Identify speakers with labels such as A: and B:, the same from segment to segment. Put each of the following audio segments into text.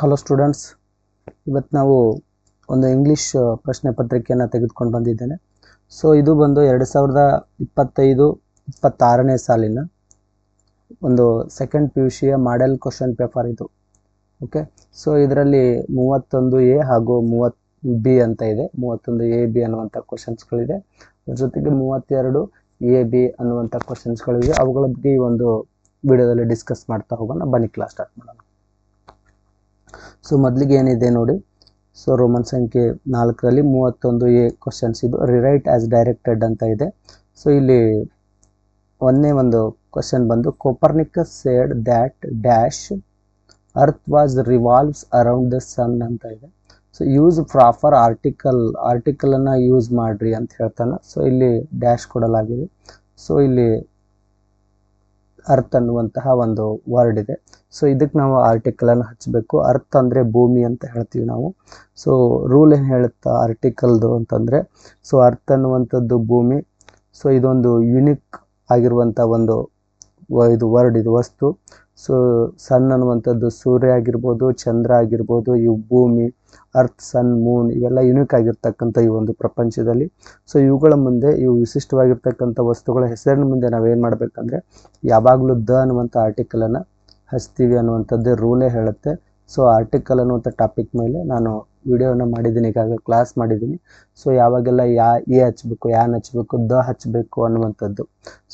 A: Hello students, ಇವತ್ತು ನಾವು ಒಂದು ಇಂಗ್ಲೀಷ್ ಪ್ರಶ್ನೆ ಪತ್ರಿಕೆಯನ್ನು ತೆಗೆದುಕೊಂಡು ಬಂದಿದ್ದೇನೆ. ಸೊ ಇದು ಬಂದು 2025-26ನೇ ಸಾಲಿನ ಒಂದು ಸೆಕೆಂಡ್ PUCಯ ಮಾಡೆಲ್ ಕ್ವಶನ್ ಪೇಪರ್ ಇದು. ಓಕೆ, ಸೊ ಇದರಲ್ಲಿ 31A ಹಾಗೂ 30B ಅಂತ ಇದೆ. 31AB ಅನ್ನುವಂಥ ಕ್ವಶನ್ಸ್ಗಳಿದೆ. ಅದ್ರ ಜೊತೆಗೆ 32AB ಅನ್ನುವಂಥ ಕ್ವಶನ್ಸ್ಗಳಿವೆ. ಅವುಗಳ ಬಗ್ಗೆ ಈ ಒಂದು ವಿಡಿಯೋದಲ್ಲಿ ಡಿಸ್ಕಸ್ ಮಾಡ್ತಾ ಹೋಗೋಣ. ಬನ್ನಿ ಕ್ಲಾಸ್ ಸ್ಟಾರ್ಟ್ ಮಾಡೋಣ. ಸೊ ಮೊದಲಿಗೆ ಏನಿದೆ ನೋಡಿ. ಸೊ ರೋಮನ್ ಸಂಖ್ಯೆ 4ರಲ್ಲಿ 31A ಕ್ವಶನ್ಸ್ ಇದು ರಿರೈಟ್ ಆಸ್ ಡೈರೆಕ್ಟೆಡ್ ಅಂತ ಇದೆ. ಸೊ ಇಲ್ಲಿ ಒಂದೇ ಒಂದು ಕ್ವಶನ್ ಬಂದು Copernicus said that dash earth was revolves around the sun ಅಂತ ಇದೆ. ಸೊ ಯೂಸ್ ಪ್ರಾಪರ್ ಆರ್ಟಿಕಲನ್ನು ಯೂಸ್ ಮಾಡ್ರಿ ಅಂತ ಹೇಳ್ತಾನೆ. ಸೊ ಇಲ್ಲಿ ಡ್ಯಾಶ್ ಕೊಡಲಾಗಿದೆ. ಸೊ ಇಲ್ಲಿ ಅರ್ತ್ ಅನ್ನುವಂತಹ ಒಂದು ವರ್ಡ್ ಇದೆ. ಸೊ ಇದಕ್ಕೆ ನಾವು ಆರ್ಟಿಕಲನ್ನು ಹಚ್ಚಬೇಕು. ಅರ್ತ್ ಅಂದರೆ ಭೂಮಿ ಅಂತ ಹೇಳ್ತೀವಿ ನಾವು. ಸೊ ರೂಲ್ ಏನು ಹೇಳುತ್ತಾ ಆರ್ಟಿಕಲ್ದು ಅಂತಂದರೆ, ಸೊ ಅರ್ತ್ ಅನ್ನುವಂಥದ್ದು ಭೂಮಿ. ಸೊ ಇದೊಂದು ಯುನಿಕ್ ಆಗಿರುವಂಥ ಒಂದು ಇದು ವರ್ಡ್, ಇದು ವಸ್ತು. ಸೊ ಸನ್ ಅನ್ನುವಂಥದ್ದು ಸೂರ್ಯ ಆಗಿರ್ಬೋದು, ಚಂದ್ರ ಆಗಿರ್ಬೋದು, ಇವು ಭೂಮಿ, ಅರ್ತ್, ಸನ್, ಮೂನ್ ಇವೆಲ್ಲ ಯುನಿಕ್ ಆಗಿರ್ತಕ್ಕಂಥ ಈ ಒಂದು ಪ್ರಪಂಚದಲ್ಲಿ. ಸೊ ಇವುಗಳ ಮುಂದೆ ಇವು ವಿಶಿಷ್ಟವಾಗಿರ್ತಕ್ಕಂಥ ವಸ್ತುಗಳ ಹೆಸರಿನ ಮುಂದೆ ನಾವೇನು ಮಾಡಬೇಕಂದ್ರೆ ಯಾವಾಗಲೂ ದ ಅನ್ನುವಂಥ ಆರ್ಟಿಕಲನ್ನು ಹಚ್ತೀವಿ ಅನ್ನುವಂಥದ್ದೇ ರೂಲೇ ಹೇಳುತ್ತೆ. ಸೊ ಆರ್ಟಿಕಲ್ ಅನ್ನುವಂಥ ಟಾಪಿಕ್ ಮೇಲೆ ನಾನು ವಿಡಿಯೋನ ಮಾಡಿದ್ದೀನಿ, ಈಗಾಗಲೇ ಕ್ಲಾಸ್ ಮಾಡಿದ್ದೀನಿ. ಸೊ ಯಾವಾಗೆಲ್ಲ ಎ ಹಚ್ಚಬೇಕು, ಯಾನ್ ಹಚ್ಚಬೇಕು, ದ ಹಚ್ಚಬೇಕು ಅನ್ನುವಂಥದ್ದು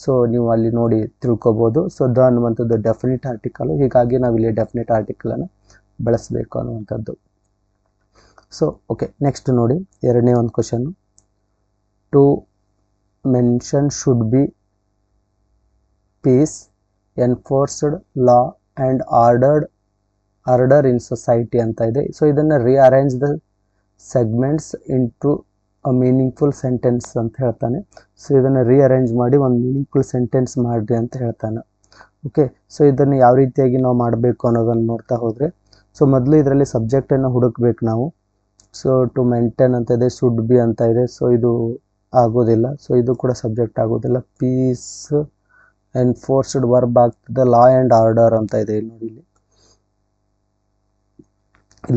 A: ಸೊ ನೀವು ಅಲ್ಲಿ ನೋಡಿ ತಿಳ್ಕೊಬೋದು. ಸೊ ದ ಅನ್ನುವಂಥದ್ದು ಡೆಫಿನಿಟ್ ಆರ್ಟಿಕಲು, ಹೀಗಾಗಿ ನಾವಿಲ್ಲಿ ಡೆಫಿನಿಟ್ ಆರ್ಟಿಕಲನ್ನು ಬಳಸಬೇಕು ಅನ್ನುವಂಥದ್ದು. ಸೊ ಓಕೆ, ನೆಕ್ಸ್ಟ್ ನೋಡಿ ಎರಡನೇ ಒಂದು question. To mention should be peace enforced law and order in society ಅಂತ ಇದೆ. ಸೊ ಇದನ್ನು rearrange the segments into a meaningful sentence ಅಂತ ಹೇಳ್ತಾನೆ. ಸೊ ಇದನ್ನು ರೀಅರೇಂಜ್ ಮಾಡಿ ಒಂದು ಮೀನಿಂಗ್ಫುಲ್ ಸೆಂಟೆನ್ಸ್ ಮಾಡಿರಿ ಅಂತ ಹೇಳ್ತಾನೆ. ಓಕೆ, ಸೊ ಇದನ್ನು ಯಾವ ರೀತಿಯಾಗಿ ನಾವು ಮಾಡಬೇಕು ಅನ್ನೋದನ್ನು ನೋಡ್ತಾ ಹೋದರೆ, ಸೊ ಮೊದಲು ಇದರಲ್ಲಿ ಸಬ್ಜೆಕ್ಟನ್ನು ಹುಡುಕ್ಬೇಕು ನಾವು. ಸೊ ಟು ಮೇಂಟೈನ್ ಅಂತ ಇದೆ, ಶುಡ್ ಬಿ ಅಂತ ಇದೆ. ಸೊ ಇದು ಆಗೋದಿಲ್ಲ. ಸೊ ಇದು ಕೂಡ ಸಬ್ಜೆಕ್ಟ್ ಆಗೋದಿಲ್ಲ. ಪೀಸ್ ಎನ್ಫೋರ್ಸ್ಡ್ ವರ್ಬ್ ಆಗ್ತದೆ. ಲಾ ಆ್ಯಂಡ್ ಆರ್ಡರ್ ಅಂತ ಇದೆ ಇಲ್ಲಿ ನೋಡಿ. ಇಲ್ಲಿ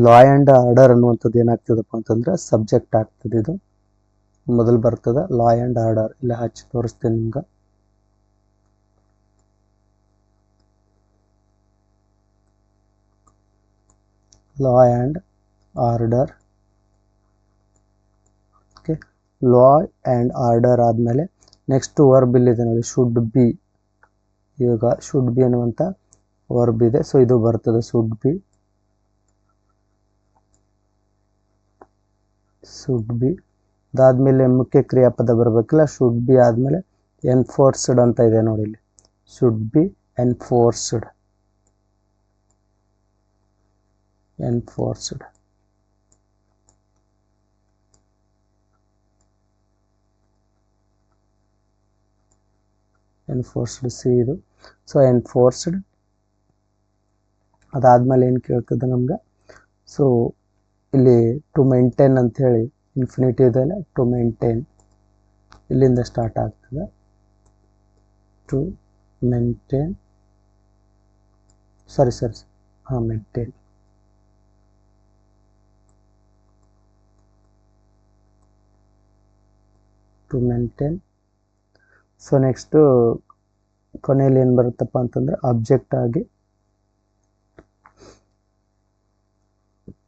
A: ಲಾ ಆ್ಯಂಡ್ ಆರ್ಡರ್ ಅನ್ನುವಂಥದ್ದು ಏನಾಗ್ತದಪ್ಪ ಅಂತಂದ್ರೆ ಸಬ್ಜೆಕ್ಟ್ ಆಗ್ತದೆ. ಇದು ಮೊದಲು ಬರ್ತದೆ ಲಾ ಆ್ಯಂಡ್ ಆರ್ಡರ್. ಇಲ್ಲ ಹಚ್ಚಿ ತೋರಿಸ್ತೇನೆ ನಿಮ್ಗೆ. Law and order. Okay, law and order ಆದಮೇಲೆ ನೆಕ್ಸ್ಟ್ ವರ್ಬ್ ಇಲ್ಲಿದೆ ನೋಡಿ, ಶುಡ್ ಬಿ. ಇವಾಗ ಶುಡ್ ಬಿ ಅನ್ನುವಂಥ ವರ್ಬ್ ಇದೆ. ಸೊ ಇದು ಬರ್ತದೆ ಶುಡ್ ಬಿ. ಅದಾದಮೇಲೆ ಮುಖ್ಯ ಕ್ರಿಯಾಪದ ಬರಬೇಕಿಲ್ಲ. ಶುಡ್ ಬಿ ಆದಮೇಲೆ ಎನ್ಫೋರ್ಸ್ಡ್ ಅಂತ ಇದೆ ನೋಡಿ ಇಲ್ಲಿ. Should be enforced. ಸಿ ಇದು. ಸೊ ಎನ್ಫೋರ್ಸ್ಡ್ ಅದಾದಮೇಲೆ ಏನು ಕೇಳ್ತದೆ ನಮ್ಗೆ. ಸೊ ಇಲ್ಲಿ ಟು ಮೇಂಟೈನ್ ಅಂಥೇಳಿ ಇನ್ಫಿನಿಟಿವ್ ಇದೆಯಲ್ಲ, ಟು ಮೇಂಟೈನ್ ಇಲ್ಲಿಂದ ಸ್ಟಾರ್ಟ್ ಆಗ್ತದೆ. To maintain maintain. To maintain. So next ಕೊನೆಯಲ್ಲಿ ಏನು ಬರುತ್ತಪ್ಪ ಅಂತಂದರೆ ಆಬ್ಜೆಕ್ಟ್ ಆಗಿ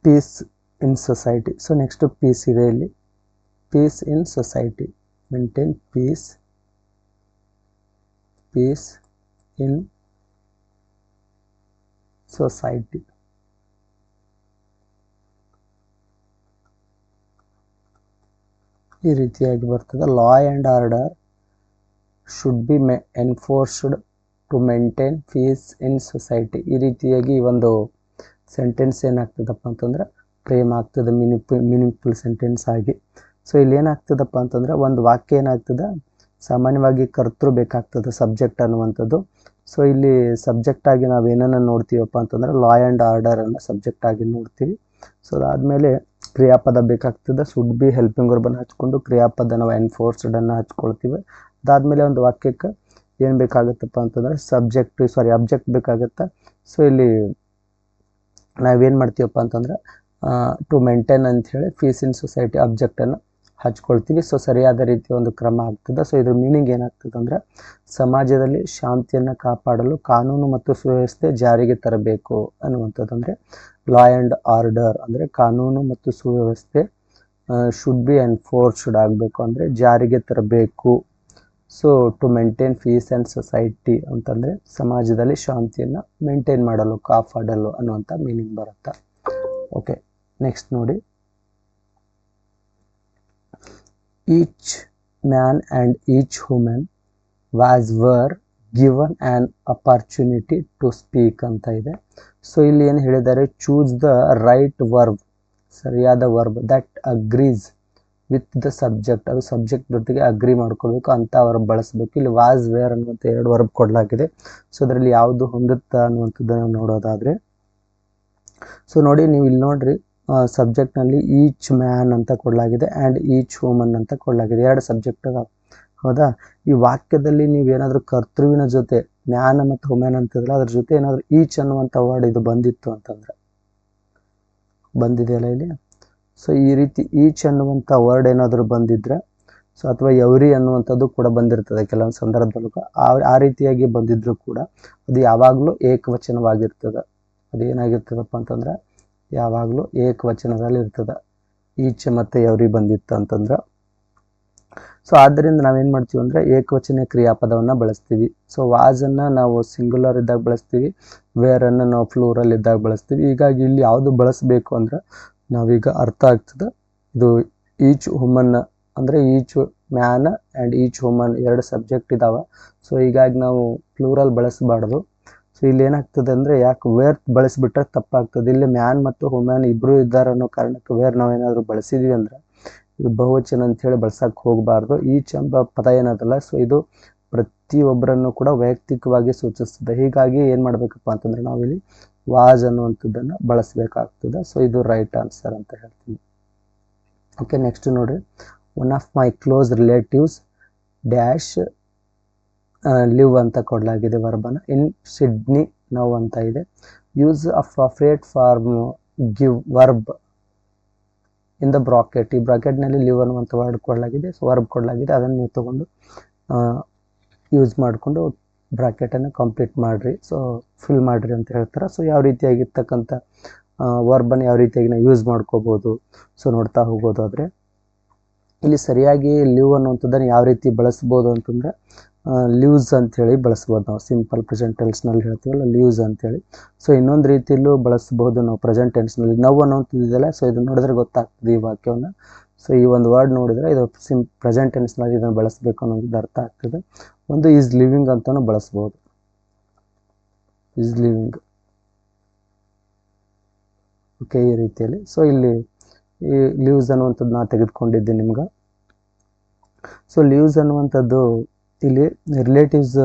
A: peace in society. So next peace ಇದೆ ಇಲ್ಲಿ. Peace in society. Maintain peace in society. ಈ ರೀತಿಯಾಗಿ ಬರ್ತದೆ. Law and order should be enforced to maintain peace in society. ಈ ರೀತಿಯಾಗಿ ಒಂದು ಸೆಂಟೆನ್ಸ್ ಏನಾಗ್ತದಪ್ಪ ಅಂತಂದ್ರೆ ಫ್ರೇಮ್ ಆಗ್ತದೆ, ಮೀನಿಂಗ್ಫುಲ್ ಸೆಂಟೆನ್ಸ್ ಆಗಿ. ಸೊ ಇಲ್ಲಿ ಏನಾಗ್ತದಪ್ಪ ಅಂತಂದ್ರೆ ಒಂದು ವಾಕ್ಯ ಏನಾಗ್ತದೆ, ಸಾಮಾನ್ಯವಾಗಿ ಕರ್ತೃ ಬೇಕಾಗ್ತದೆ, ಸಬ್ಜೆಕ್ಟ್ ಅನ್ನುವಂಥದ್ದು. ಸೊ ಇಲ್ಲಿ ಸಬ್ಜೆಕ್ಟ್ ಆಗಿ ನಾವು ಏನನ್ನು ನೋಡ್ತೀವಪ್ಪ ಅಂತಂದ್ರೆ ಲಾ ಆ್ಯಂಡ್ ಆರ್ಡರನ್ನು ಸಬ್ಜೆಕ್ಟ್ ಆಗಿ ನೋಡ್ತೀವಿ. ಸೊ ಅದಾದಮೇಲೆ ಕ್ರಿಯಾಪದ ಬೇಕಾಗ್ತದೆ. ಶುಡ್ ಬಿ ಹೆಲ್ಪಿಂಗ್ ವರ್ಬನ್ನು ಹಚ್ಕೊಂಡು ಕ್ರಿಯಾಪದ ನಾವು ಎನ್ಫೋರ್ಸ್ಡನ್ನು ಹಚ್ಕೊಳ್ತೀವಿ. ಅದಾದಮೇಲೆ ಒಂದು ವಾಕ್ಯಕ್ಕೆ ಏನು ಬೇಕಾಗುತ್ತಪ್ಪ ಅಂತಂದರೆ ಅಬ್ಜೆಕ್ಟ್ ಬೇಕಾಗುತ್ತೆ. ಸೊ ಇಲ್ಲಿ ನಾವೇನು ಮಾಡ್ತೀವಪ್ಪ ಅಂತಂದ್ರೆ ಟು ಮೇಂಟೈನ್ ಅಂತ ಹೇಳಿ ಪೀಸ್ ಇನ್ ಸೊಸೈಟಿ ಆಬ್ಜೆಕ್ಟನ್ನು ಹಚ್ಕೊಳ್ತೀವಿ. ಸೊ ಸರಿಯಾದ ರೀತಿಯ ಒಂದು ಕ್ರಮ ಆಗ್ತದೆ. ಸೊ ಇದ್ರ ಮೀನಿಂಗ್ ಏನಾಗ್ತದೆ ಅಂದರೆ ಸಮಾಜದಲ್ಲಿ ಶಾಂತಿಯನ್ನು ಕಾಪಾಡಲು ಕಾನೂನು ಮತ್ತು ಸುವ್ಯವಸ್ಥೆ ಜಾರಿಗೆ ತರಬೇಕು ಅನ್ನುವಂಥದ್ದು. ಅಂದರೆ ಲಾ ಆ್ಯಂಡ್ ಆರ್ಡರ್ ಅಂದರೆ ಕಾನೂನು ಮತ್ತು ಸುವ್ಯವಸ್ಥೆ ಶುಡ್ ಬಿ ಎನ್ಫೋರ್ಸ್ಡ್ ಆಗಬೇಕು, ಅಂದರೆ ಜಾರಿಗೆ ತರಬೇಕು. So to maintain peace and society ಅಂತಂದರೆ ಸಮಾಜದಲ್ಲಿ ಶಾಂತಿಯನ್ನು ಮೇಂಟೈನ್ ಮಾಡಲು, ಕಾಪಾಡಲು ಅನ್ನುವಂಥ ಮೀನಿಂಗ್ ಬರುತ್ತೆ. ಓಕೆ, ನೆಕ್ಸ್ಟ್ ನೋಡಿ, each man and each women were given an opportunity to speak ಅಂತ ಇದೆ. ಸೊ ಇಲ್ಲಿ ಏನು ಹೇಳಿದ್ದಾರೆ, ಚೂಸ್ ದ ರೈಟ್ ವರ್ಬ್, ಸರಿಯಾದ verb that agrees with the subject, ಅದು ಸಬ್ಜೆಕ್ಟ್ ಜೊತೆಗೆ ಅಗ್ರಿ ಮಾಡ್ಕೋಬೇಕು ಅಂತ ವರ್ಬ್ ಬಳಸಬೇಕು. ಇಲ್ಲಿ ವಾಸ್ ವೇರ್ ಅನ್ನುವಂಥ 2 ವರ್ಬ್ ಕೊಡಲಾಗಿದೆ. ಸೊ ಅದರಲ್ಲಿ ಯಾವುದು ಹೊಂದುತ್ತಾ ಅನ್ನುವಂಥದ್ದನ್ನು ನೋಡೋದಾದರೆ, ಸೊ ನೋಡಿ ನೀವು ಇಲ್ಲಿ ನೋಡ್ರಿ, ಸಬ್ಜೆಕ್ಟ್ನಲ್ಲಿ ಈಚ್ ಮ್ಯಾನ್ ಅಂತ ಕೊಡಲಾಗಿದೆ ಆ್ಯಂಡ್ ಈಚ್ ವುಮನ್ ಅಂತ ಕೊಡಲಾಗಿದೆ. 2 ಸಬ್ಜೆಕ್ಟ್ ಅದಾವೆ, ಹೌದಾ. ಈ ವಾಕ್ಯದಲ್ಲಿ ನೀವೇನಾದರೂ ಕರ್ತೃವಿನ ಜೊತೆ ಮ್ಯಾನ್ ಮತ್ತು ವುಮೆನ್ ಅಂತಿದ್ರೆ ಅದ್ರ ಜೊತೆ ಏನಾದರೂ ಈಚ್ ಅನ್ನುವಂಥ ವರ್ಡ್ ಇದು ಬಂದಿತ್ತು ಅಂತಂದ್ರೆ, ಬಂದಿದೆಯಲ್ಲ ಇಲ್ಲಿ. ಸೊ ಈ ರೀತಿ ಈಚ್ ಅನ್ನುವಂಥ ವರ್ಡ್ ಏನಾದರೂ ಬಂದಿದ್ರೆ, ಸೊ ಅಥವಾ ಎವ್ರಿ ಅನ್ನುವಂಥದ್ದು ಕೂಡ ಬಂದಿರ್ತದೆ ಕೆಲವೊಂದು ಸಂದರ್ಭದಲ್ಲೂ. ಆ ರೀತಿಯಾಗಿ ಬಂದಿದ್ರು ಕೂಡ ಅದು ಯಾವಾಗಲೂ ಏಕವಚನವಾಗಿರ್ತದೆ. ಅದು ಏನಾಗಿರ್ತದಪ್ಪ ಅಂತಂದ್ರೆ ಯಾವಾಗಲೂ ಏಕವಚನದಲ್ಲಿ ಇರ್ತದೆ, ಈಚ್ ಮತ್ತು ಎವ್ರಿ ಬಂದಿತ್ತು ಅಂತಂದ್ರೆ. ಸೊ ಆದ್ದರಿಂದ ನಾವೇನು ಮಾಡ್ತೀವಿ ಅಂದರೆ ಏಕವಚನ ಕ್ರಿಯಾಪದವನ್ನು ಬಳಸ್ತೀವಿ. ಸೊ ವಾಸನ್ನು ನಾವು ಸಿಂಗುಲರ್ ಇದ್ದಾಗ ಬಳಸ್ತೀವಿ, ವೇರನ್ನು ನಾವು ಫ್ಲೂರಲ್ ಇದ್ದಾಗ ಬಳಸ್ತೀವಿ. ಹೀಗಾಗಿ ಇಲ್ಲಿ ಯಾವುದು ಬಳಸಬೇಕು ಅಂದ್ರೆ ನಾವೀಗ ಅರ್ಥ ಆಗ್ತದೆ, ಇದು ಈಚ್ ವುಮನ್ ಅಂದರೆ each man and each woman 2 subject ಇದ್ದಾವೆ. ಸೊ ಹೀಗಾಗಿ ನಾವು ಫ್ಲೂರಲ್ ಬಳಸಬಾರ್ದು. ಸೊ ಇಲ್ಲಿ ಏನಾಗ್ತದೆ ಅಂದರೆ, ಯಾಕೆ ವೇರ್ ಬಳಸಿಬಿಟ್ರೆ ತಪ್ಪಾಗ್ತದೆ. ಇಲ್ಲಿ ಮ್ಯಾನ್ ಮತ್ತು ವುಮೆನ್ ಇಬ್ಬರು ಇದ್ದಾರೆ ಅನ್ನೋ ಕಾರಣಕ್ಕೆ ವೇರ್ ನಾವೇನಾದರೂ ಬಳಸಿದ್ವಿ ಅಂದರೆ ಇದು ಬಹುವಚನ ಅಂಥೇಳಿ ಬಳಸಕ್ಕೆ ಹೋಗಬಾರ್ದು. ಈಚ್ ಎಂಬ ಪದ ಏನದಲ್ಲ, ಸೊ ಇದು ಪ್ರತಿಯೊಬ್ಬರನ್ನು ಕೂಡ ವೈಯಕ್ತಿಕವಾಗಿ ಸೂಚಿಸ್ತದೆ. ಹೀಗಾಗಿ ಏನು ಮಾಡಬೇಕಪ್ಪ ಅಂತಂದರೆ ನಾವಿಲ್ಲಿ ವಾಸ್ ಅನ್ನುವಂಥದ್ದನ್ನು ಬಳಸಬೇಕಾಗ್ತದೆ. ಸೊ ಇದು ರೈಟ್ ಆನ್ಸರ್ ಅಂತ ಹೇಳ್ತೀನಿ. ಓಕೆ, ನೆಕ್ಸ್ಟ್ ನೋಡಿರಿ, one of my close relatives dash live ಅಂತ ಕೊಡಲಾಗಿದೆ ವರ್ಬನ್ನು. ಇನ್ ಸಿಡ್ನಿ ನಾವು ಅಂತ ಇದೆ. Use appropriate form give verb in the bracket. ಈ ಬ್ರಾಕೆಟ್ನಲ್ಲಿ ಲಿವ್ ಅನ್ನುವಂಥ ವರ್ಡ್ ಕೊಡಲಾಗಿದೆ, ಸೊ ವರ್ಬ್ ಕೊಡಲಾಗಿದೆ, ಅದನ್ನು ನೀವು ತೊಗೊಂಡು ಯೂಸ್ ಮಾಡಿಕೊಂಡು ಬ್ರಾಕೆಟನ್ನು ಕಂಪ್ಲೀಟ್ ಮಾಡಿರಿ, ಸೊ ಫಿಲ್ ಮಾಡಿರಿ ಅಂತ ಹೇಳ್ತಾರೆ. ಸೊ ಯಾವ ರೀತಿಯಾಗಿರ್ತಕ್ಕಂಥ ವರ್ಬನ್ನು ಯಾವ ರೀತಿಯಾಗಿ ನಾವು ಯೂಸ್ ಮಾಡ್ಕೋಬೋದು, ಸೊ ನೋಡ್ತಾ ಹೋಗೋದಾದರೆ ಇಲ್ಲಿ ಸರಿಯಾಗಿ ಲಿವ್ ಅನ್ನುವಂಥದ್ದನ್ನು ಯಾವ ರೀತಿ ಬಳಸ್ಬೋದು ಅಂತಂದರೆ ಲ್ಯೂಸ್ ಅಂಥೇಳಿ ಬಳಸ್ಬೋದು ನಾವು. ಸಿಂಪಲ್ ಪ್ರೆಸೆಂಟ್ ಟೆನ್ಸ್ನಲ್ಲಿ ಹೇಳ್ತೀವಲ್ಲ ಲ್ಯೂಸ್ ಅಂಥೇಳಿ. ಸೊ ಇನ್ನೊಂದು ರೀತಿಯಲ್ಲೂ ಬಳಸ್ಬೋದು ನಾವು ಪ್ರೆಸೆಂಟ್ ಟೆನ್ಸ್ನಲ್ಲಿ. ನವ್ ಅನ್ನೋಂಥದ್ದಿದೆಯಲ್ಲ, ಸೊ ಇದನ್ನು ನೋಡಿದ್ರೆ ಗೊತ್ತಾಗ್ತದೆ ಈ ವಾಕ್ಯವನ್ನು. ಸೊ ಈ ಒಂದು ವರ್ಡ್ ನೋಡಿದರೆ ಇದು ಪ್ರೆಸೆಂಟ್ ಟೆನ್ಸ್ನಲ್ಲಿ ಇದನ್ನು ಬಳಸಬೇಕು ಅನ್ನೋದು ಅರ್ಥ ಆಗ್ತದೆ. ಒಂದು ಈಸ್ ಲಿವಿಂಗ್ ಅಂತಲೂ ಬಳಸ್ಬೋದು, ಈಸ್ ಲಿವಿಂಗ್. ಓಕೆ, ಈ ರೀತಿಯಲ್ಲಿ. ಸೊ ಇಲ್ಲಿ ಈ ಲೀವ್ಸ್ ಅನ್ನುವಂಥದ್ದು ನಾನು ತೆಗೆದುಕೊಂಡಿದ್ದೀನಿ ನಿಮ್ಗೆ. ಸೊ ಲೀವ್ಸ್ ಅನ್ನುವಂಥದ್ದು ಇಲ್ಲಿ ರಿಲೇಟಿವ್ಸ್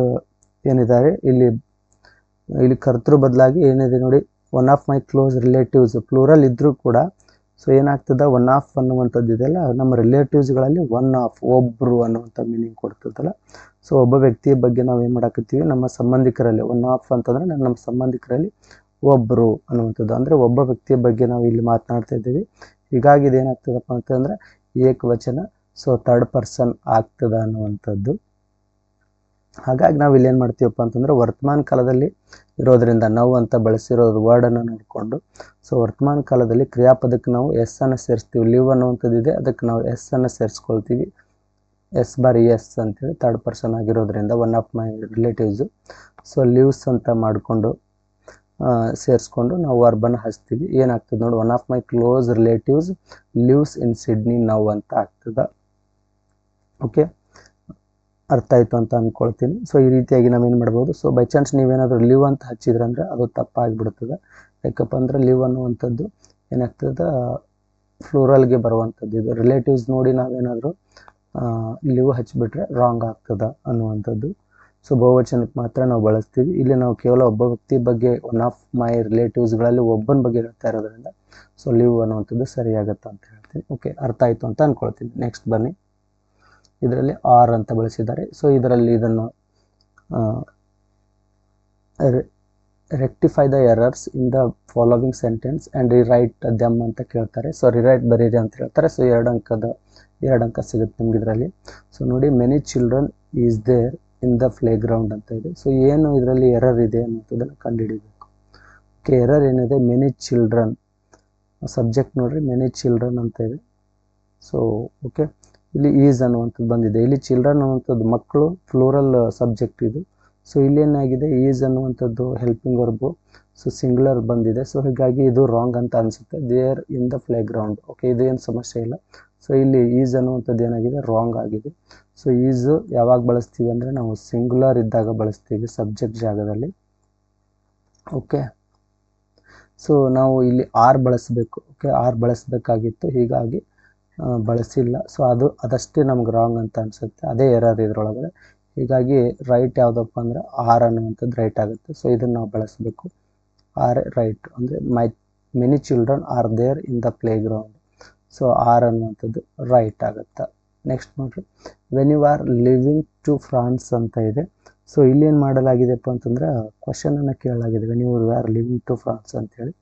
A: ಏನಿದ್ದಾರೆ, ಇಲ್ಲಿ ಕರ್ತೃ ಬದಲಾಗಿ ಏನಿದೆ ನೋಡಿ, one of my close relatives plural ಇದ್ದರೂ ಕೂಡ ಸೊ ಏನಾಗ್ತದೆ, ಒನ್ ಆಫ್ ಅನ್ನುವಂಥದ್ದು ಇದೆಯಲ್ಲ, ನಮ್ಮ ರಿಲೇಟಿವ್ಸ್ಗಳಲ್ಲಿ ಒನ್ ಆಫ್, ಒಬ್ಬರು ಅನ್ನುವಂಥ ಮೀನಿಂಗ್ ಕೊಡ್ತದಲ್ಲ. ಸೊ ಒಬ್ಬ ವ್ಯಕ್ತಿಯ ಬಗ್ಗೆ ನಾವು ಏನು ಮಾಡಾಕತ್ತೀವಿ, ನಮ್ಮ ಸಂಬಂಧಿಕರಲ್ಲಿ ಒನ್ ಆಫ್ ಅಂತಂದರೆ ನಮ್ಮ ಸಂಬಂಧಿಕರಲ್ಲಿ ಒಬ್ಬರು ಅನ್ನುವಂಥದ್ದು, ಅಂದರೆ ಒಬ್ಬ ವ್ಯಕ್ತಿಯ ಬಗ್ಗೆ ನಾವು ಇಲ್ಲಿ ಮಾತನಾಡ್ತಾ ಇದ್ದೀವಿ. ಹೀಗಾಗಿ ಇದೇನಾಗ್ತದಪ್ಪ ಅಂತಂದರೆ ಏಕವಚನ, ಸೊ ಥರ್ಡ್ ಪರ್ಸನ್ ಆಗ್ತದ ಅನ್ನುವಂಥದ್ದು. ಹಾಗಾಗಿ ನಾವು ಇಲ್ಲಿ ಏನು ಮಾಡ್ತೀವಪ್ಪ ಅಂತಂದರೆ ವರ್ತಮಾನ ಕಾಲದಲ್ಲಿ ಇರೋದರಿಂದ ನಾವು ಅಂತ ಬಳಸಿರೋದು ವರ್ಡನ್ನು ನೋಡಿಕೊಂಡು, ಸೊ ವರ್ತಮಾನ ಕಾಲದಲ್ಲಿ ಕ್ರಿಯಾಪದಕ್ಕೆ ನಾವು ಎಸ್ ಅನ್ನು ಸೇರಿಸ್ತೀವಿ. ಲಿವ್ ಅನ್ನುವಂಥದ್ದು ಇದೆ, ಅದಕ್ಕೆ ನಾವು ಎಸ್ ಅನ್ನು ಸೇರಿಸ್ಕೊಳ್ತೀವಿ. ಎಸ್ ಬಾರಿ ಎಸ್ ಅಂತೇಳಿ ಥರ್ಡ್ ಪರ್ಸನ್ ಆಗಿರೋದ್ರಿಂದ one of my relatives. So lives ಅಂತ ಮಾಡಿಕೊಂಡು ಸೇರಿಸ್ಕೊಂಡು ನಾವು ವರ್ಬನ್ನು ಹಚ್ತೀವಿ. ಏನಾಗ್ತದೆ ನೋಡಿ, one of my close relatives lives in Sydney ನಾವು ಅಂತ ಆಗ್ತದೆ. ಓಕೆ, ಅರ್ಥ ಆಯಿತು ಅಂತ ಅಂದ್ಕೊಳ್ತೀನಿ. ಸೊ ಈ ರೀತಿಯಾಗಿ ನಾವೇನು ಮಾಡ್ಬೋದು, ಸೊ ಬೈ ಚಾನ್ಸ್ ನೀವೇನಾದರೂ ಲಿವ್ ಅಂತ ಹಚ್ಚಿದ್ರಂದ್ರೆ ಅದು ತಪ್ಪಾಗಿಬಿಡ್ತದೆ. ಯಾಕಪ್ಪ ಅಂದರೆ ಲಿವ್ ಅನ್ನುವಂಥದ್ದು ಏನಾಗ್ತದೆ, ಫ್ಲೂರಲ್ಗೆ ಬರುವಂಥದ್ದು. ಇದು ರಿಲೇಟಿವ್ಸ್ ನೋಡಿ ನಾವೇನಾದರೂ ಲಿವ್ ಹಚ್ಚಿಬಿಟ್ರೆ ರಾಂಗ್ ಆಗ್ತದೆ ಅನ್ನುವಂಥದ್ದು. ಸೊ ಬಹುವಚನಕ್ಕೆ ಮಾತ್ರ ನಾವು ಬಳಸ್ತೀವಿ. ಇಲ್ಲಿ ನಾವು ಕೇವಲ ಒಬ್ಬ ವ್ಯಕ್ತಿ ಬಗ್ಗೆ ಒನ್ ಆಫ್ ಮೈ ರಿಲೇಟಿವ್ಸ್ಗಳಲ್ಲಿ ಒಬ್ಬನ ಬಗ್ಗೆ ಹೇಳ್ತಾ ಇರೋದ್ರಿಂದ ಸೊ ಲಿವ್ ಅನ್ನುವಂಥದ್ದು ಸರಿಯಾಗತ್ತೆ ಅಂತ ಹೇಳ್ತೀನಿ. ಓಕೆ, ಅರ್ಥ ಆಯಿತು ಅಂತ ಅಂದ್ಕೊಳ್ತೀನಿ. ನೆಕ್ಸ್ಟ್ ಬನ್ನಿ, ಇದರಲ್ಲಿ ಆರ್ ಅಂತ ಬಳಸಿದ್ದಾರೆ. ಸೊ ಇದರಲ್ಲಿ ಇದನ್ನು rectify the errors in the following sentence and rewrite them ಅಂತ ಕೇಳ್ತಾರೆ. ಸೊ ರಿರೈಟ್ ಬರೀರಿ ಅಂತ ಹೇಳ್ತಾರೆ. ಸೊ 2 ಅಂಕ ಸಿಗುತ್ತೆ ನಿಮ್ಗೆ ಇದರಲ್ಲಿ. ಸೊ ನೋಡಿ, many children is there in the playground ಅಂತ ಇದೆ. ಸೊ ಏನು ಇದರಲ್ಲಿ ಎರರ್ ಇದೆ ಅನ್ನೋದನ್ನು ಕಂಡುಹಿಡಿಬೇಕು. ಓಕೆ, ಎರರ್ ಏನಿದೆ, ಮೆನಿ ಚಿಲ್ಡ್ರನ್ ಸಬ್ಜೆಕ್ಟ್ ನೋಡ್ರಿ, ಮೆನಿ ಚಿಲ್ಡ್ರನ್ ಅಂತ ಇದೆ. ಸೊ ಓಕೆ, ಇಲ್ಲಿ ಈಸ್ ಅನ್ನುವಂಥದ್ದು ಬಂದಿದೆ. ಇಲ್ಲಿ ಚಿಲ್ಡ್ರನ್ ಅನ್ನುವಂಥದ್ದು ಮಕ್ಕಳು ಫ್ಲೂರಲ್ ಸಬ್ಜೆಕ್ಟ್ ಇದು. ಸೊ ಇಲ್ಲೇನಾಗಿದೆ, ಈಸ್ ಅನ್ನುವಂಥದ್ದು ಹೆಲ್ಪಿಂಗ್ ವರ್ಬು, ಸೊ ಸಿಂಗ್ಯುಲರ್ ಬಂದಿದೆ. ಸೊ ಹೀಗಾಗಿ ಇದು ರಾಂಗ್ ಅಂತ ಅನಿಸುತ್ತೆ. There in the playground. Okay, ಇದೇನು ಸಮಸ್ಯೆ ಇಲ್ಲ. ಸೊ ಇಲ್ಲಿ ಈಸ್ ಅನ್ನುವಂಥದ್ದು ಏನಾಗಿದೆ, ರಾಂಗ್ ಆಗಿದೆ. ಸೊ ಈಸ್ ಯಾವಾಗ ಬಳಸ್ತೀವಿ ಅಂದರೆ ನಾವು ಸಿಂಗ್ಯುಲರ್ ಇದ್ದಾಗ ಬಳಸ್ತೀವಿ, ಸಬ್ಜೆಕ್ಟ್ ಜಾಗದಲ್ಲಿ. ಓಕೆ, ಸೊ ನಾವು ಇಲ್ಲಿ ಆರ್ ಬಳಸಬೇಕು. ಓಕೆ, ಆರ್ ಬಳಸಬೇಕಾಗಿತ್ತು, ಹೀಗಾಗಿ ಬಳಸಿಲ್ಲ. ಸೊ ಅದಷ್ಟೇ ನಮ್ಗೆ ರಾಂಗ್ ಅಂತ ಅನಿಸುತ್ತೆ. ಅದೇ ಎರರ್ ಇದರೊಳಗಡೆ. ಹೀಗಾಗಿ ರೈಟ್ ಯಾವುದಪ್ಪ ಅಂದರೆ ಆರ್ ಅನ್ನುವಂಥದ್ದು ರೈಟ್ ಆಗುತ್ತೆ. ಸೊ ಇದನ್ನು ನಾವು ಬಳಸಬೇಕು. ಆರ್ ರೈಟ್ ಅಂದರೆ many children are there in the playground. So are ಅನ್ನುವಂಥದ್ದು ರೈಟ್ ಆಗುತ್ತೆ. ನೆಕ್ಸ್ಟ್ ನೋಡ್ರಿ, when you are living to France ಅಂತ ಇದೆ. ಸೊ ಇಲ್ಲೇನು ಮಾಡಲಾಗಿದೆಪ್ಪ ಅಂತಂದ್ರೆ ಕ್ವಶನನ್ನು ಕೇಳಲಾಗಿದೆ, when you are living to France ಅಂತೇಳಿ.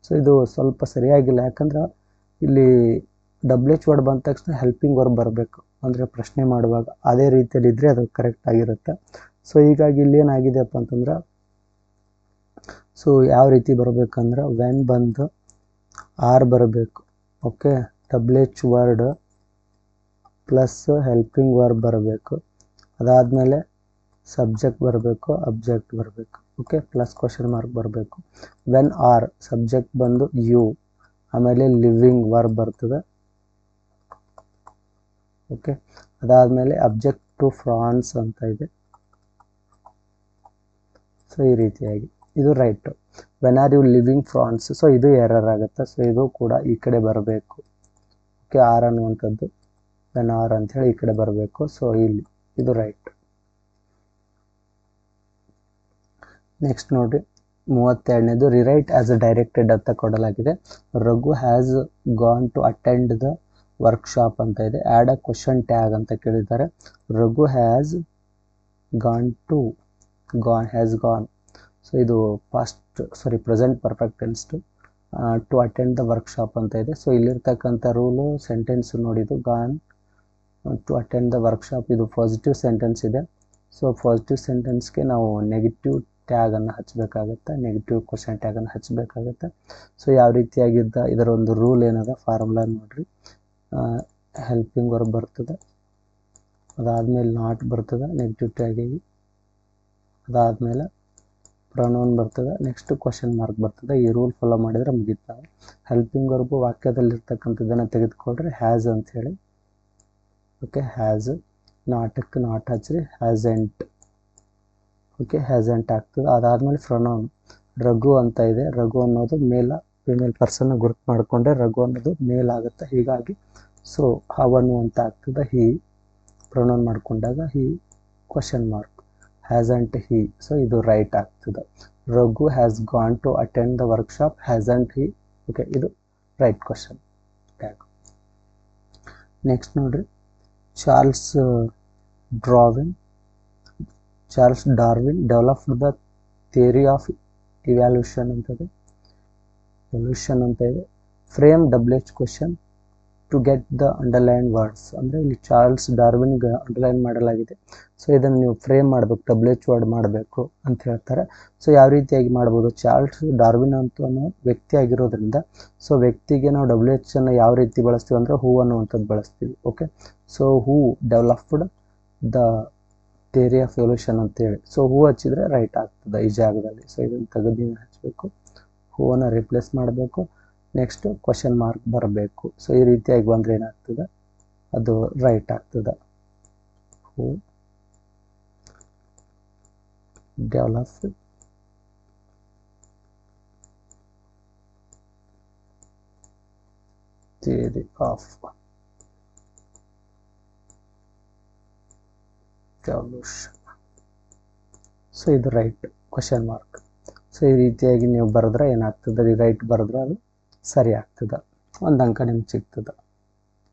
A: ಸೊ ಇದು ಸ್ವಲ್ಪ ಸರಿಯಾಗಿಲ್ಲ. ಯಾಕಂದ್ರೆ ಇಲ್ಲಿ WH ವರ್ಡ್ ಬಂದ ತಕ್ಷಣ ಹೆಲ್ಪಿಂಗ್ ವರ್ಬ್ ಬರಬೇಕು, ಅಂದರೆ ಪ್ರಶ್ನೆ ಮಾಡುವಾಗ ಅದೇ ರೀತಿಯಲ್ಲಿ ಇದ್ದರೆ ಅದು ಕರೆಕ್ಟ್ ಆಗಿರುತ್ತೆ. ಸೊ ಹೀಗಾಗಿ ಇಲ್ಲಿ ಏನಾಗಿದೆಪ್ಪ ಅಂತಂದ್ರೆ, ಸೊ ಯಾವ ರೀತಿ ಬರಬೇಕಂದ್ರೆ ವೆನ್ ಬಂದು ಆರ್ ಬರಬೇಕು. Okay, WH word plus helping verb ಬರಬೇಕು. ಅದಾದಮೇಲೆ ಸಬ್ಜೆಕ್ಟ್ ಬರಬೇಕು, ಅಬ್ಜೆಕ್ಟ್ ಬರಬೇಕು. ಓಕೆ, ಪ್ಲಸ್ ಕ್ವಶನ್ ಮಾರ್ಕ್ ಬರಬೇಕು. ವೆನ್ ಆರ್ ಸಬ್ಜೆಕ್ಟ್ ಬಂದು ಯು, ಆಮೇಲೆ ಲಿವಿಂಗ್ ವರ್ಬ್ ಬರ್ತದೆ. ಓಕೆ, ಅದಾದಮೇಲೆ ಅಬ್ಜೆಕ್ಟ್ ಟು ಫ್ರಾನ್ಸ್ ಅಂತ ಇದೆ. ಸೊ ಈ ರೀತಿಯಾಗಿ ಇದು right. When are you living France, so ಇದು ಎರರ್ ಆಗುತ್ತೆ. ಸೊ ಇದು ಕೂಡ ಈ ಕಡೆ ಬರಬೇಕು. ಓಕೆ, ಆರ್ ಅನ್ನುವಂಥದ್ದು ವೆನ್ ಆರ್ ಅಂಥೇಳಿ ಈ ಕಡೆ ಬರಬೇಕು. ಸೊ ಇಲ್ಲಿ ಇದು ರೈಟ್. ನೆಕ್ಸ್ಟ್ ನೋಡ್ರಿ, 32ನೇದು ರಿರೈಟ್ ಆಸ್ ಅ ಡೈರೆಕ್ಟೆಡ್ ಅಂತ ಕೊಡಲಾಗಿದೆ. Raghu has gone to attend the workshop ಅಂತ ಇದೆ. ಆ್ಯಡ್ ಅ ಕ್ವಶನ್ ಟ್ಯಾಗ್ ಅಂತ ಕೇಳಿದ್ದಾರೆ. Raghu has gone to, has gone. So ಇದು present perfect tense. To attend the workshop ಅಂತ ಇದೆ. ಸೊ ಇಲ್ಲಿರ್ತಕ್ಕಂಥ ರೂಲು ಸೆಂಟೆನ್ಸ್ ನೋಡಿದ್ದು gone to attend the workshop, ಇದು ಪಾಸಿಟಿವ್ ಸೆಂಟೆನ್ಸ್ ಇದೆ. ಸೊ ಪಾಸಿಟಿವ್ ಸೆಂಟೆನ್ಸ್ಗೆ ನಾವು ನೆಗೆಟಿವ್ ಟ್ಯಾಗನ್ನು ಹಚ್ಚಬೇಕಾಗುತ್ತೆ, ನೆಗೆಟಿವ್ ಕ್ವಶನ್ ಟ್ಯಾಗನ್ನು ಹಚ್ಚಬೇಕಾಗುತ್ತೆ. ಸೊ ಯಾವ ರೀತಿಯಾಗಿದ್ದ ಇದರ ಒಂದು ರೂಲ್ ಏನದ, ಫಾರ್ಮುಲಾ ನೋಡ್ರಿ. ಹೆಲ್ಪಿಂಗ್ ವರ್ಬ್ ಬರ್ತದೆ, ಅದಾದಮೇಲೆ ನಾಟ್ ಬರ್ತದೆ ನೆಗೆಟಿವ್ ಟ್ಯಾಗಿಗೆ, ಅದಾದಮೇಲೆ ಪ್ರೊನೌನ್ ಬರ್ತದೆ, ನೆಕ್ಸ್ಟ್ ಕ್ವಶನ್ ಮಾರ್ಕ್ ಬರ್ತದೆ. ಈ ರೂಲ್ ಫಾಲೋ ಮಾಡಿದರೆ ಮುಗಿತಾವೆ. ಹೆಲ್ಪಿಂಗ್ ವರ್ಬು ವಾಕ್ಯದಲ್ಲಿರ್ತಕ್ಕಂಥದ್ದನ್ನು ತೆಗೆದುಕೊಂಡ್ರೆ ಹ್ಯಾಸ್ ಅಂಥೇಳಿ. Okay, has. ನಾಟಕ್ಕೆ ನಾಟ್ ಹಚ್ಚಿರಿ, ಹ್ಯಾಸೆಂಟ್. ಓಕೆ, ಹ್ಯಾಸೆಂಟ್ ಆಗ್ತದೆ. ಅದಾದಮೇಲೆ ಪ್ರೊನೌನ್ ರಘು ಅಂತ ಇದೆ. ರಘು ಅನ್ನೋದು ಮೇಲ್ ಫಿಮೇಲ್ ಪರ್ಸನ್ನ ಗುರುತು ಮಾಡಿಕೊಂಡ್ರೆ ರಘು ಅನ್ನೋದು ಮೇಲ್ ಆಗುತ್ತೆ. ಹೀಗಾಗಿ ಸೊ ಅವನು ಅಂತ ಆಗ್ತದೆ. ಹಿ ಪ್ರೊನೌನ್ ಮಾಡಿಕೊಂಡಾಗ he question mark, hasn't he. So ಇದು ರೈಟ್ ಆಗ್ತದೆ. Raghu has gone to attend the workshop, hasn't he. Okay, ಇದು ರೈಟ್ ಕ್ವಶನ್ ಟ್ಯಾಗ್. ನೆಕ್ಸ್ಟ್ ನೋಡ್ರಿ, Charles Darwin developed the theory of evolution ಅಂತದೆ. ಎವಲ್ಯೂಷನ್ ಅಂತ ಇದೆ. Frame WH question to get the underline words. ಅಂದರೆ ಇಲ್ಲಿ Charles ಡಾರ್ವಿನ್ಗೆ underline ಮಾಡಲಾಗಿದೆ. So ಇದನ್ನು ನೀವು ಫ್ರೇಮ್ ಮಾಡಬೇಕು, WH ವರ್ಡ್ ಮಾಡಬೇಕು ಅಂತ ಹೇಳ್ತಾರೆ. ಸೊ ಯಾವ ರೀತಿಯಾಗಿ ಮಾಡ್ಬೋದು, ಚಾರ್ಲ್ಸ್ ಡಾರ್ವಿನ್ ಅಂತ ಅನ್ನೋ ವ್ಯಕ್ತಿ ಆಗಿರೋದ್ರಿಂದ ಸೊ ವ್ಯಕ್ತಿಗೆ ನಾವು WH ಅನ್ನು ಯಾವ ರೀತಿ ಬಳಸ್ತೀವಿ ಅಂದರೆ ಹೂ ಅನ್ನುವಂಥದ್ದು ಬಳಸ್ತೀವಿ. Okay, so who developed the theory of evolution ಅಂತೇಳಿ. ಸೊ ಹೂ ಹಚ್ಚಿದರೆ ರೈಟ್ ಆಗ್ತದೆ ಈ ಜಾಗದಲ್ಲಿ. ಸೊ ಇದನ್ನು ತೆಗೆದು ಹಚ್ಚಬೇಕು, ಹೂವನ್ನು ರಿಪ್ಲೇಸ್ ಮಾಡಬೇಕು, ನೆಕ್ಸ್ಟ್ ಕ್ವಶನ್ ಮಾರ್ಕ್ ಬರಬೇಕು. ಸೊ ಈ ರೀತಿಯಾಗಿ ಬಂದರೆ ಏನಾಗ್ತದೆ, ಅದು ರೈಟ್ ಆಗ್ತದೆ. Who develop theory of evolution. So ಇದು ರೈಟ್, ಕ್ವಶನ್ ಮಾರ್ಕ್. ಸೊ ಈ ರೀತಿಯಾಗಿ ನೀವು ಬರೆದ್ರೆ ಏನಾಗ್ತದೆ, ರೈಟ್ ಬರೆದ್ರೆ ಅದು ಸರಿ ಆಗ್ತದೆ, 1 ಅಂಕ ನಿಮ್ಗೆ ಸಿಗ್ತದೆ.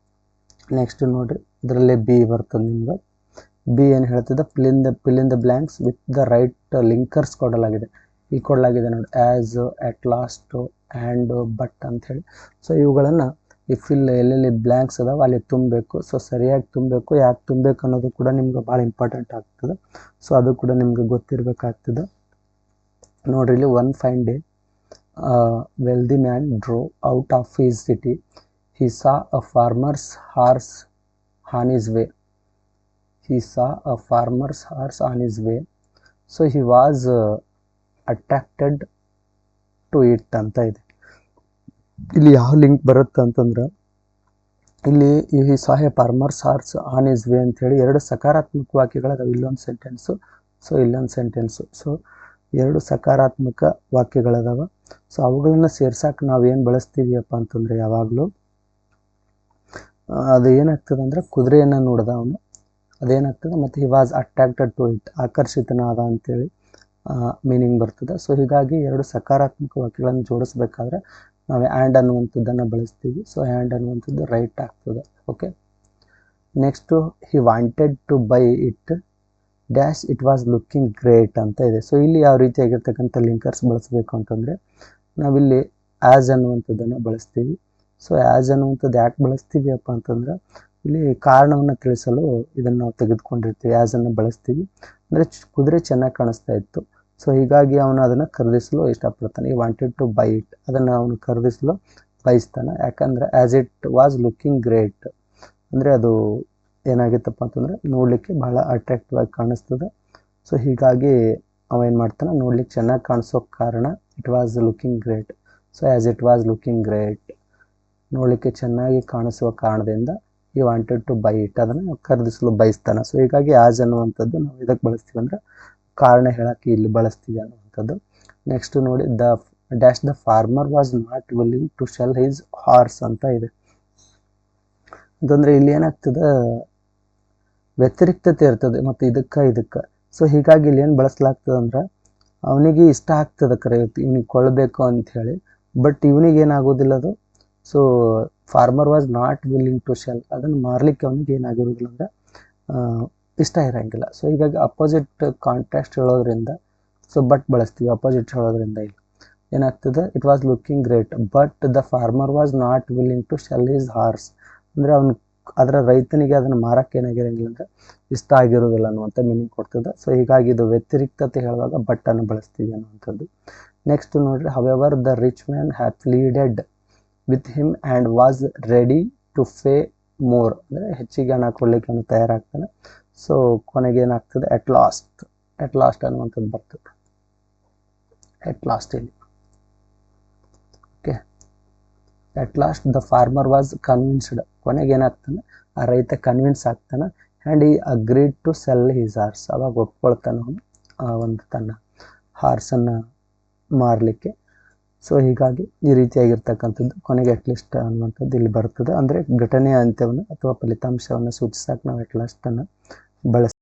A: ನೆಕ್ಸ್ಟ್ ನೋಡ್ರಿ, ಇದರಲ್ಲೇ ಬಿ ಬರ್ತದೆ ನಿಮ್ಗೆ. ಬಿ ಏನು ಹೇಳ್ತದೆ, fill in the blanks with the right linkers ಕೊಡಲಾಗಿದೆ. ಈ ಕೊಡಲಾಗಿದೆ ನೋಡಿ, as, at last, and, but ಅಂಥೇಳಿ. ಸೊ ಇವುಗಳನ್ನು ಈ ಫಿಲ್ ಎಲ್ಲೆಲ್ಲಿ ಬ್ಲ್ಯಾಂಕ್ಸ್ ಅದಾವೆ ಅಲ್ಲಿ ತುಂಬಬೇಕು. ಸೊ ಸರಿಯಾಗಿ ತುಂಬಬೇಕು. ಯಾಕೆ ತುಂಬಬೇಕು ಅನ್ನೋದು ಕೂಡ ನಿಮ್ಗೆ ಭಾಳ ಇಂಪಾರ್ಟೆಂಟ್ ಆಗ್ತದೆ. ಸೊ ಅದು ಕೂಡ ನಿಮ್ಗೆ ಗೊತ್ತಿರಬೇಕಾಗ್ತದೆ. ನೋಡ್ರಿ ಇಲ್ಲಿ, one fine day wealthy man drove out of his city. He saw a farmer's horse on his way. He saw a farmer's horse on his way. So he was attracted to it ಅಂತ ಇದೆ. ಇಲ್ಲಿ ಯಾವ link ಬರುತ್ತೆ ಅಂತಂದ್ರೆ, ಇಲ್ಲಿ ಈ saw a farmer's horse on his way ಅಂತೇಳಿ ಎರಡು ಸಕಾರಾತ್ಮಕ ವಾಕ್ಯಗಳದಾವೆ. ಇಲ್ಲೊಂದು ಸೆಂಟೆನ್ಸು, ಸೊ ಇಲ್ಲೊಂದು ಸೆಂಟೆನ್ಸು. ಸೊ ಎರಡು ಸಕಾರಾತ್ಮಕ ವಾಕ್ಯಗಳದಾವ. ಸೊ ಅವುಗಳನ್ನ ಸೇರ್ಸಕ್ಕೆ ನಾವು ಏನು ಬಳಸ್ತೀವಿಯಪ್ಪ ಅಂತಂದರೆ, ಯಾವಾಗಲೂ ಅದು ಏನಾಗ್ತದೆ ಅಂದರೆ, ಕುದುರೆಯನ್ನು ನೋಡ್ದ ಅವನು, ಅದೇನಾಗ್ತದೆ, ಮತ್ತು he was attracted to it, ಆಕರ್ಷಿತನಾದ ಅಂತೇಳಿ ಮೀನಿಂಗ್ ಬರ್ತದೆ. ಸೊ ಹೀಗಾಗಿ ಎರಡು ಸಕಾರಾತ್ಮಕ ವಾಕ್ಯಗಳನ್ನು ಜೋಡಿಸ್ಬೇಕಾದ್ರೆ ನಾವು ಆ್ಯಂಡ್ ಅನ್ನುವಂಥದ್ದನ್ನು ಬಳಸ್ತೀವಿ. ಸೊ ಆ್ಯಂಡ್ ಅನ್ನುವಂಥದ್ದು ರೈಟ್ ಆಗ್ತದೆ. Okay, next, he wanted to buy it dash it was looking great ಅಂತ ಇದೆ. ಸೊ ಇಲ್ಲಿ ಯಾವ ರೀತಿಯಾಗಿರ್ತಕ್ಕಂಥ ಲಿಂಕರ್ಸ್ ಬಳಸಬೇಕು ಅಂತಂದರೆ, ನಾವಿಲ್ಲಿ ಆ್ಯಸ್ ಅನ್ನುವಂಥದ್ದನ್ನು ಬಳಸ್ತೀವಿ. ಸೊ ಆ್ಯಸ್ ಅನ್ನುವಂಥದ್ದು ಯಾಕೆ ಬಳಸ್ತೀವಿ ಅಪ್ಪ ಅಂತಂದ್ರೆ, ಇಲ್ಲಿ ಕಾರಣವನ್ನು ತಿಳಿಸಲು ಇದನ್ನು ನಾವು ತೆಗೆದುಕೊಂಡಿರ್ತೀವಿ, ಆ್ಯಸನ್ನು ಬಳಸ್ತೀವಿ. ಅಂದರೆ ಕುದುರೆ ಚೆನ್ನಾಗಿ ಕಾಣಿಸ್ತಾ ಇತ್ತು, ಸೊ ಹೀಗಾಗಿ ಅವನು ಅದನ್ನು ಖರೀದಿಸಲು ಇಷ್ಟಪಡ್ತಾನೆ. ಈ ವಾಂಟೆಡ್ ಟು ಬೈ ಇಟ್, ಅದನ್ನು ಅವನು ಖರೀದಿಸಲು ಬಯಸ್ತಾನೆ. ಯಾಕಂದರೆ as it was looking great, ಅಂದರೆ ಅದು ಏನಾಗಿತ್ತಪ್ಪ ಅಂತಂದರೆ ನೋಡಲಿಕ್ಕೆ ಬಹಳ ಅಟ್ರಾಕ್ಟಿವ್ ಆಗಿ ಕಾಣಿಸ್ತದೆ. ಸೊ ಹೀಗಾಗಿ ಅವ ಏನು ಮಾಡ್ತಾನೆ, ನೋಡ್ಲಿಕ್ಕೆ ಚೆನ್ನಾಗಿ ಕಾಣಿಸೋ ಕಾರಣ it was looking great. So as it was looking great, ನೋಡಲಿಕ್ಕೆ ಚೆನ್ನಾಗಿ ಕಾಣಿಸುವ ಕಾರಣದಿಂದ ಈ ವಾಂಟೆಡ್ ಟು ಬೈ ಇಟ್, ಅದನ್ನು ಖರೀದಿಸಲು ಬಯಸ್ತಾನೆ. ಸೊ ಹೀಗಾಗಿ ಆ್ಯಸ್ ಅನ್ನುವಂಥದ್ದು ನಾವು ಇದಕ್ಕೆ ಬಳಸ್ತೀವಿ ಅಂದರೆ ಕಾರಣ ಹೇಳೋಕ್ಕೆ ಇಲ್ಲಿ ಬಳಸ್ತೀವಿ ಅನ್ನುವಂಥದ್ದು. ನೆಕ್ಸ್ಟ್ ನೋಡಿ, the dash the farmer was not willing to sell his horse ಅಂತ ಇದೆ. ಅಂತಂದರೆ ಇಲ್ಲಿ ಏನಾಗ್ತದೆ, ವ್ಯತಿರಿಕ್ತತೆ ಇರ್ತದೆ ಮತ್ತು ಇದಕ್ಕೆ. ಸೊ ಹೀಗಾಗಿ ಇಲ್ಲಿ ಏನು ಬಳಸಲಾಗ್ತದೆ ಅಂದ್ರೆ, ಅವನಿಗೆ ಇಷ್ಟ ಆಗ್ತದೆ ಕರೆ ಇವನಿಗೆ ಕೊಳ್ಳಬೇಕು ಅಂಥೇಳಿ, ಬಟ್ ಇವನಿಗೆ ಏನಾಗೋದಿಲ್ಲ ಅದು. So farmer was not willing to sell, ಅದನ್ನು ಮಾರಲಿಕ್ಕೆ ಅವನಿಗೆ ಏನಾಗಿರೋದಿಲ್ಲ ಅಂದರೆ ಇಷ್ಟ ಇರೋಂಗಿಲ್ಲ. ಸೊ ಹೀಗಾಗಿ ಅಪೋಸಿಟ್ ಕಾಂಟ್ರಾಸ್ಟ್ ಹೇಳೋದ್ರಿಂದ ಸೊ ಬಟ್ ಬಳಸ್ತೀವಿ. ಅಪೋಸಿಟ್ ಹೇಳೋದ್ರಿಂದ ಇಲ್ಲಿ ಏನಾಗ್ತದೆ, it was looking great but the farmer was not willing to sell his horse, ಅಂದರೆ ಅವನು ಅದರ ರೈತನಿಗೆ ಅದನ್ನು ಮಾರಕ್ಕೆ ಏನಾಗಿರೋಂಗಿಲ್ಲ ಅಂದರೆ ಇಷ್ಟ ಆಗಿರೋದಿಲ್ಲ ಅನ್ನುವಂಥ ಮೀನಿಂಗ್ ಕೊಡ್ತದೆ. ಸೊ ಹೀಗಾಗಿ ಇದು ವ್ಯತಿರಿಕ್ತತೆ ಹೇಳುವಾಗ ಬಟ್ ಅನ್ನು ಬಳಸ್ತೀವಿ ಅನ್ನುವಂಥದ್ದು. ನೆಕ್ಸ್ಟ್ ನೋಡ್ರಿ, however the rich man have pleaded with him and was ready to pay more, ಅಂದರೆ ಹೆಚ್ಚಿಗೆ ಹಣ ಕೊಡಲಿಕ್ಕೆ ಅವನು ತಯಾರಾಗ್ತಾನೆ. ಸೊ ಕೊನೆಗೆ ಏನಾಗ್ತದೆ, ಎಟ್ ಲಾಸ್ಟ್ ಅನ್ನುವಂಥದ್ದು ಬರ್ತದೆ. ಎಟ್ ಲಾಸ್ಟ್ ಇಲ್ಲಿ okay, at last the farmer was convinced, ಕೊನೆಗೆ ಏನಾಗ್ತಾನೆ, ಆ ರೈತ ಕನ್ವಿನ್ಸ್ ಆಗ್ತಾನೆ. And he agreed to sell his horse, ಅವಾಗ ಒಪ್ಕೊಳ್ತಾನೆ ಅವನು ಒಂದು ತನ್ನ ಹಾರ್ಸನ್ನು ಮಾರಲಿಕ್ಕೆ. ಸೊ ಹೀಗಾಗಿ ಈ ರೀತಿಯಾಗಿರ್ತಕ್ಕಂಥದ್ದು ಕೊನೆಗೆ ಅಟ್ಲೀಸ್ಟ್ ಅನ್ನುವಂಥದ್ದು ಇಲ್ಲಿ ಬರ್ತದೆ. ಅಂದರೆ ಘಟನೆಯ ಅಂತ್ಯವನ್ನು ಅಥವಾ ಫಲಿತಾಂಶವನ್ನು ಸೂಚಿಸಕ್ಕೆ ನಾವು ಅಟ್ಲಾಸ್ಟನ್ನು ಬಳಸ್ತೀವಿ.